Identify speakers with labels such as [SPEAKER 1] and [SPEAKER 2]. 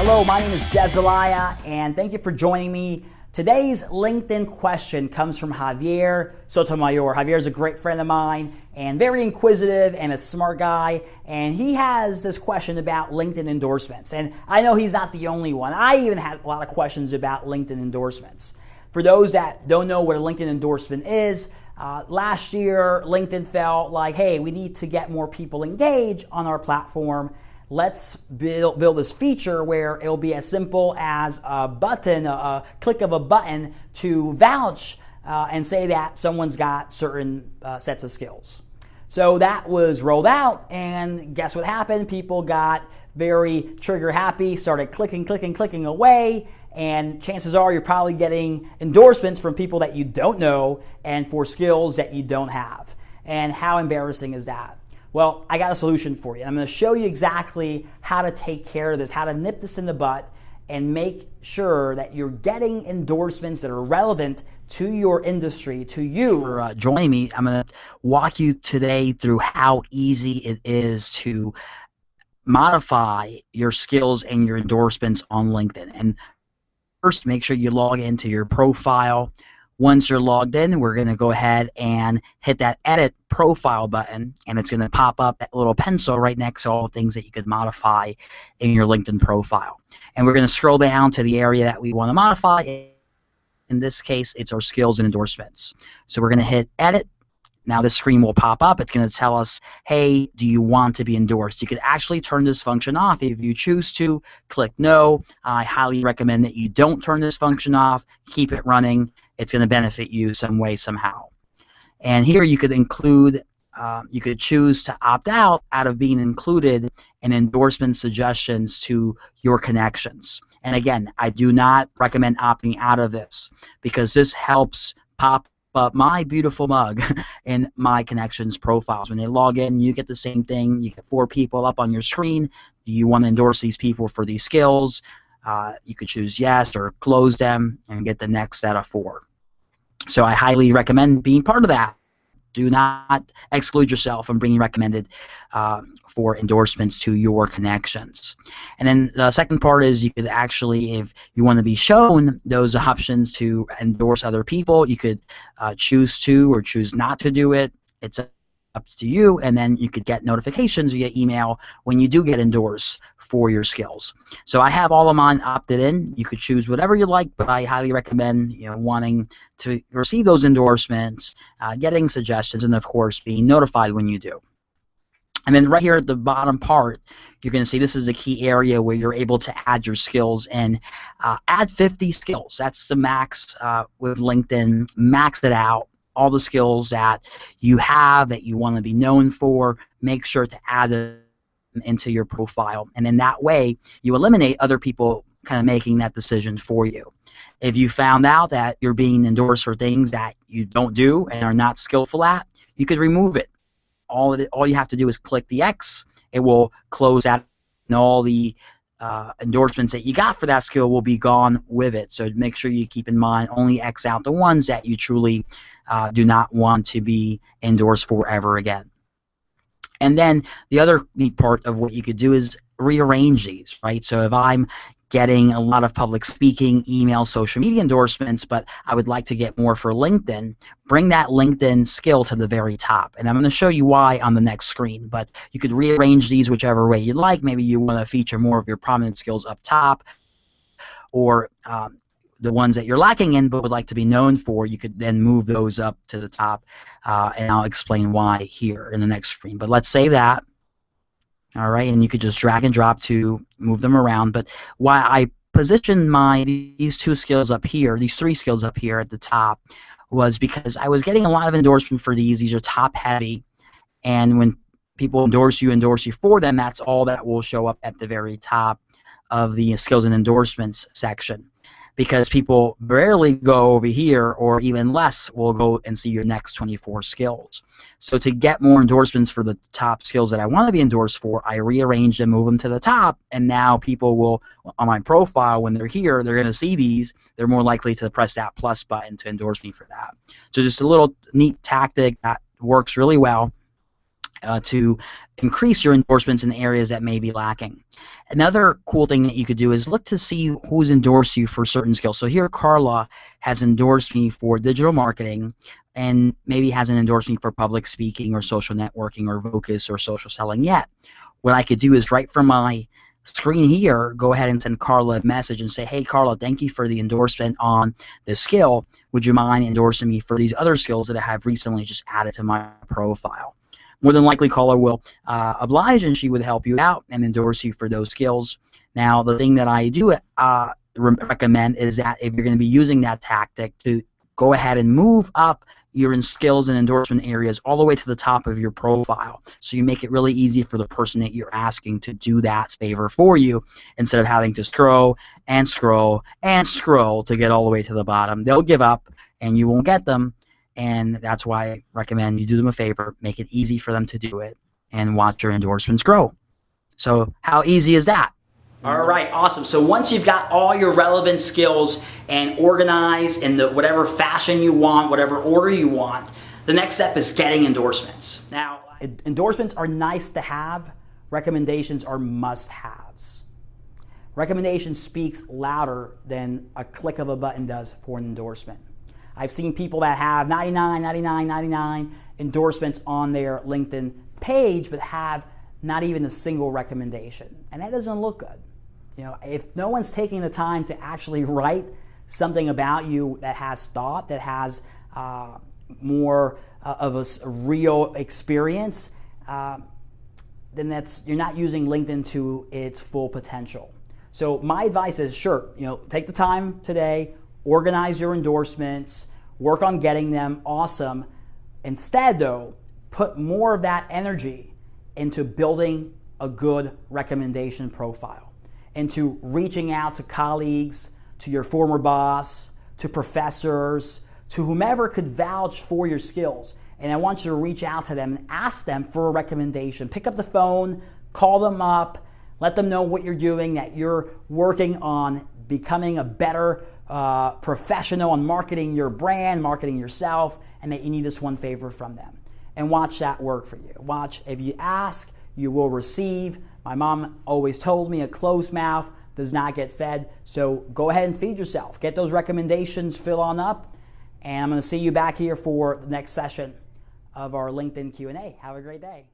[SPEAKER 1] Hello, my name is Jedzaliah, and thank you for joining me. Today's LinkedIn question comes from Javier Sotomayor. Javier is a great friend of mine and very inquisitive and a smart guy, and he has this question about LinkedIn endorsements. And I know he's not the only one. I even had a lot of questions about LinkedIn endorsements. For those that don't know what a LinkedIn endorsement is, last year LinkedIn felt like, hey, we need to get more people engaged on our platform. Let's build this feature where it'll be as simple as a button, a click of a button to vouch and say that someone's got certain sets of skills. So that was rolled out, and guess what happened? People got very trigger happy, started clicking away, and chances are you're probably getting endorsements from people that you don't know and for skills that you don't have. And how embarrassing is that? Well, I got a solution for you. I'm going to show you exactly how to take care of this, how to nip this in the butt and make sure that you're getting endorsements that are relevant to your industry, to you.
[SPEAKER 2] For joining me, I'm going to walk you today through how easy it is to modify your skills and your endorsements on LinkedIn. And first, make sure you log into your profile. Once you're logged in, we're going to go ahead and hit that edit profile button, and it's going to pop up that little pencil right next to all the things that you could modify in your LinkedIn profile. And we're going to scroll down to the area that we want to modify. In this case, it's our skills and endorsements. So we're going to hit edit. Now this screen will pop up. It's going to tell us, hey, do you want to be endorsed? You could actually turn this function off if you choose to. Click no. I highly recommend that you don't turn this function off. Keep it running. It's going to benefit you some way, somehow. And here you could include, you could choose to opt out of being included in endorsement suggestions to your connections. And again, I do not recommend opting out of this because this helps pop up my beautiful mug in my connections profiles. When they log in, you get the same thing. You get 4 people up on your screen. Do you want to endorse these people for these skills? You could choose yes or close them and get the next set of 4. So I highly recommend being part of that. Do not exclude yourself from being recommended for endorsements to your connections. And then the second part is you could actually, if you want to be shown those options to endorse other people, you could choose to or choose not to do it. It's up to you, and then you could get notifications via email when you do get endorsed for your skills. So I have all of mine opted in. You could choose whatever you like, but I highly recommend wanting to receive those endorsements, getting suggestions, and of course being notified when you do. And then right here at the bottom part, you're going to see this is a key area where you're able to add your skills and add 50 skills. That's the max with LinkedIn. Max it out. All the skills that you have that you want to be known for, make sure to add them into your profile. And in that way, you eliminate other people kind of making that decision for you. If you found out that you're being endorsed for things that you don't do and are not skillful at, you could remove it. All you have to do is click the X. It will close out, and all the endorsements that you got for that skill will be gone with it. So make sure you keep in mind only X out the ones that you truly do not want to be endorsed for ever again. And then the other neat part of what you could do is rearrange these, right? So if I'm getting a lot of public speaking, email, social media endorsements, but I would like to get more for LinkedIn, bring that LinkedIn skill to the very top. And I'm going to show you why on the next screen, but you could rearrange these whichever way you'd like. Maybe you want to feature more of your prominent skills up top, or the ones that you're lacking in but would like to be known for, you could then move those up to the top, and I'll explain why here in the next screen. But let's save that. All right, and you could just drag and drop to move them around. But why I positioned these 2 skills up here, these 3 skills up here at the top, was because I was getting a lot of endorsement for these. These are top heavy, and when people endorse you for them, that's all that will show up at the very top of the skills and endorsements section. Because people rarely go over here, or even less will go and see your next 24 skills. So to get more endorsements for the top skills that I want to be endorsed for, I rearrange and move them to the top, and now people will, on my profile, when they're here, they're going to see these, they're more likely to press that plus button to endorse me for that. So just a little neat tactic that works really well. to increase your endorsements in areas that may be lacking. Another cool thing that you could do is look to see who's endorsed you for certain skills. So here Carla has endorsed me for digital marketing and maybe hasn't endorsed me for public speaking or social networking or Vocus or social selling yet. What I could do is right from my screen here, go ahead and send Carla a message and say, hey Carla, thank you for the endorsement on this skill. Would you mind endorsing me for these other skills that I have recently just added to my profile? More than likely, Carla will oblige, and she would help you out and endorse you for those skills. Now, the thing that I do recommend is that if you're going to be using that tactic, to go ahead and move up your skills and endorsement areas all the way to the top of your profile, so you make it really easy for the person that you're asking to do that favor for you, instead of having to scroll and scroll and scroll to get all the way to the bottom. They'll give up, and you won't get them. And that's why I recommend you do them a favor, make it easy for them to do it, and watch your endorsements grow. So how easy is that?
[SPEAKER 1] All right, awesome. So once you've got all your relevant skills and organized in the whatever fashion you want, whatever order you want, the next step is getting endorsements. Now, endorsements are nice to have. Recommendations are must-haves. Recommendation speaks louder than a click of a button does for an endorsement. I've seen people that have 99, 99, 99 endorsements on their LinkedIn page, but have not even a single recommendation. And that doesn't look good. You know, if no one's taking the time to actually write something about you that has thought, that has more of a real experience, then you're not using LinkedIn to its full potential. So my advice is, sure, take the time today, organize your endorsements, work on getting them, awesome. Instead, though, put more of that energy into building a good recommendation profile, into reaching out to colleagues, to your former boss, to professors, to whomever could vouch for your skills. And I want you to reach out to them and ask them for a recommendation. Pick up the phone, call them up, let them know what you're doing, that you're working on becoming a better professional on marketing your brand, marketing yourself, and that you need this one favor from them. And watch that work for you. Watch, if you ask, you will receive. My mom always told me a closed mouth does not get fed. So go ahead and feed yourself. Get those recommendations, fill on up, and I'm going to see you back here for the next session of our LinkedIn Q&A. Have a great day.